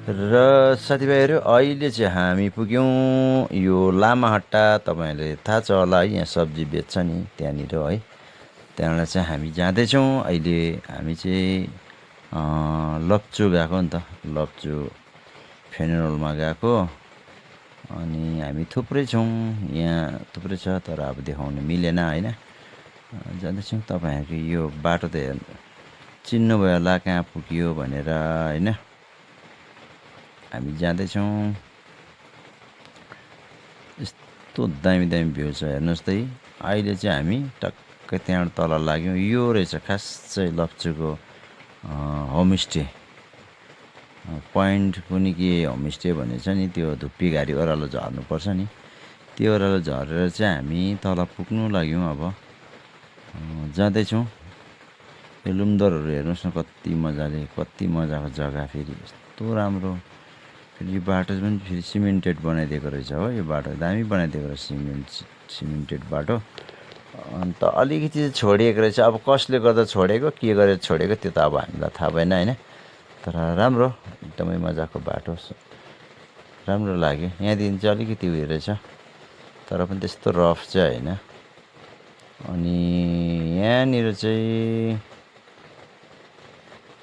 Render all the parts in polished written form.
र साथीभाइहरू अहिले चाहिँ हामी पुग्यौँ यो लामाहट्टा। तपाईँहरूले थाहा छ होला है, यहाँ सब्जी बेच्छ नि त्यहाँनिर है। त्यहाँबाट चाहिँ हामी जाँदैछौँ। अहिले हामी चाहिँ लप्चू गएको नि त, लप्चू फ्युनेरलमा गएको। अनि हामी थुप्रै छौँ, यहाँ थुप्रै छ, तर अब देखाउनु मिलेन होइन। जाँदैछौँ। तपाईँहरूको यो बाटो त चिन्नुभयो होला कहाँ पुग्यो भनेर होइन। हामी जाँदैछौँ। यस्तो दामी दामी भ्यू छ हेर्नुहोस् त। अहिले चाहिँ हामी टक्कै त्यहाँबाट तल लाग्यौँ। यो रहेछ खास चाहिँ लप्चूको होमस्टे पोइन्ट कुन्नि के होमस्टे भन्ने छ नि, त्यो धुप्पी घारी ओह्रालो झर्नुपर्छ नि, त्यो ओह्रालो झरेर चाहिँ हामी तल पुग्नु लाग्यौँ। अब जाँदैछौँ। यो लुमदरहरू हेर्नुहोस् न कति मजाले, कति मजाको जग्गा, फेरि यस्तो राम्रो। फेरि यो बाटो पनि फेरि सिमेन्टेड बनाइदिएको रहेछ हो। यो बाटो दामी बनाइदिएको रहेछ, सिमेन्टेड बाटो। अन्त अलिकति छोडिएको रहेछ, अब कसले गर्दा छोडेको, के गरेर छोडेको त्यो त अब हामीलाई थाहा भएन होइन। तर राम्रो, एकदमै मजाको बाटो, राम्रो लाग्यो। यहाँदेखि चाहिँ अलिकति उयो रहेछ, तर पनि त्यस्तो रफ चाहिँ होइन। अनि यहाँनिर चाहिँ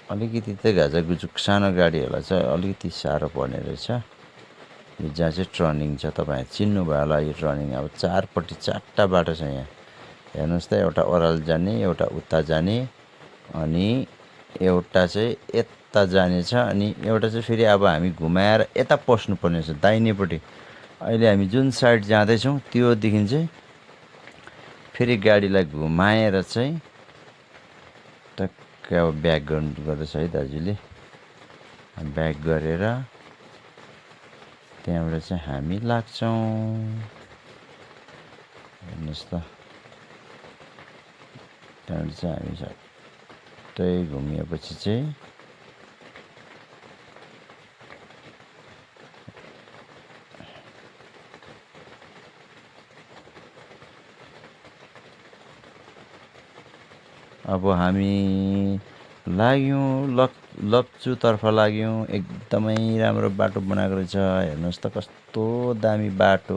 अलिकति चाहिँ घाजागुजुक सानो गाडीहरूलाई चाहिँ अलिकति साह्रो पर्ने रहेछ। यो जहाँ चाहिँ टर्निङ छ, तपाईँहरू चिन्नुभयो होला यो टर्निङ। अब चारपट्टि चारवटा बाटो छ यहाँ हेर्नुहोस् त। एउटा ओह्रालो जाने, एउटा उता जाने, अनि एउटा चाहिँ यता जाने छ, अनि एउटा चाहिँ फेरि अब हामी घुमाएर यता पस्नुपर्ने छ दाहिनेपट्टि। अहिले हामी जुन साइड जाँदैछौँ त्योदेखि चाहिँ फेरि गाडीलाई घुमाएर चाहिँ टक्कै अब ब्याक गर्दैछ है दाजुले। ब्याक गरेर त्यहाँबाट चाहिँ हामी लाग्छौँ। हेर्नुहोस् त, त्यहाँबाट चाहिँ हामी सट्टै घुमिएपछि चाहिँ अब हामी लाग्यौँ लप्चूतर्फ लाग्यौँ। एकदमै राम्रो बाटो बनाएको रहेछ हेर्नुहोस् त, कस्तो दामी बाटो।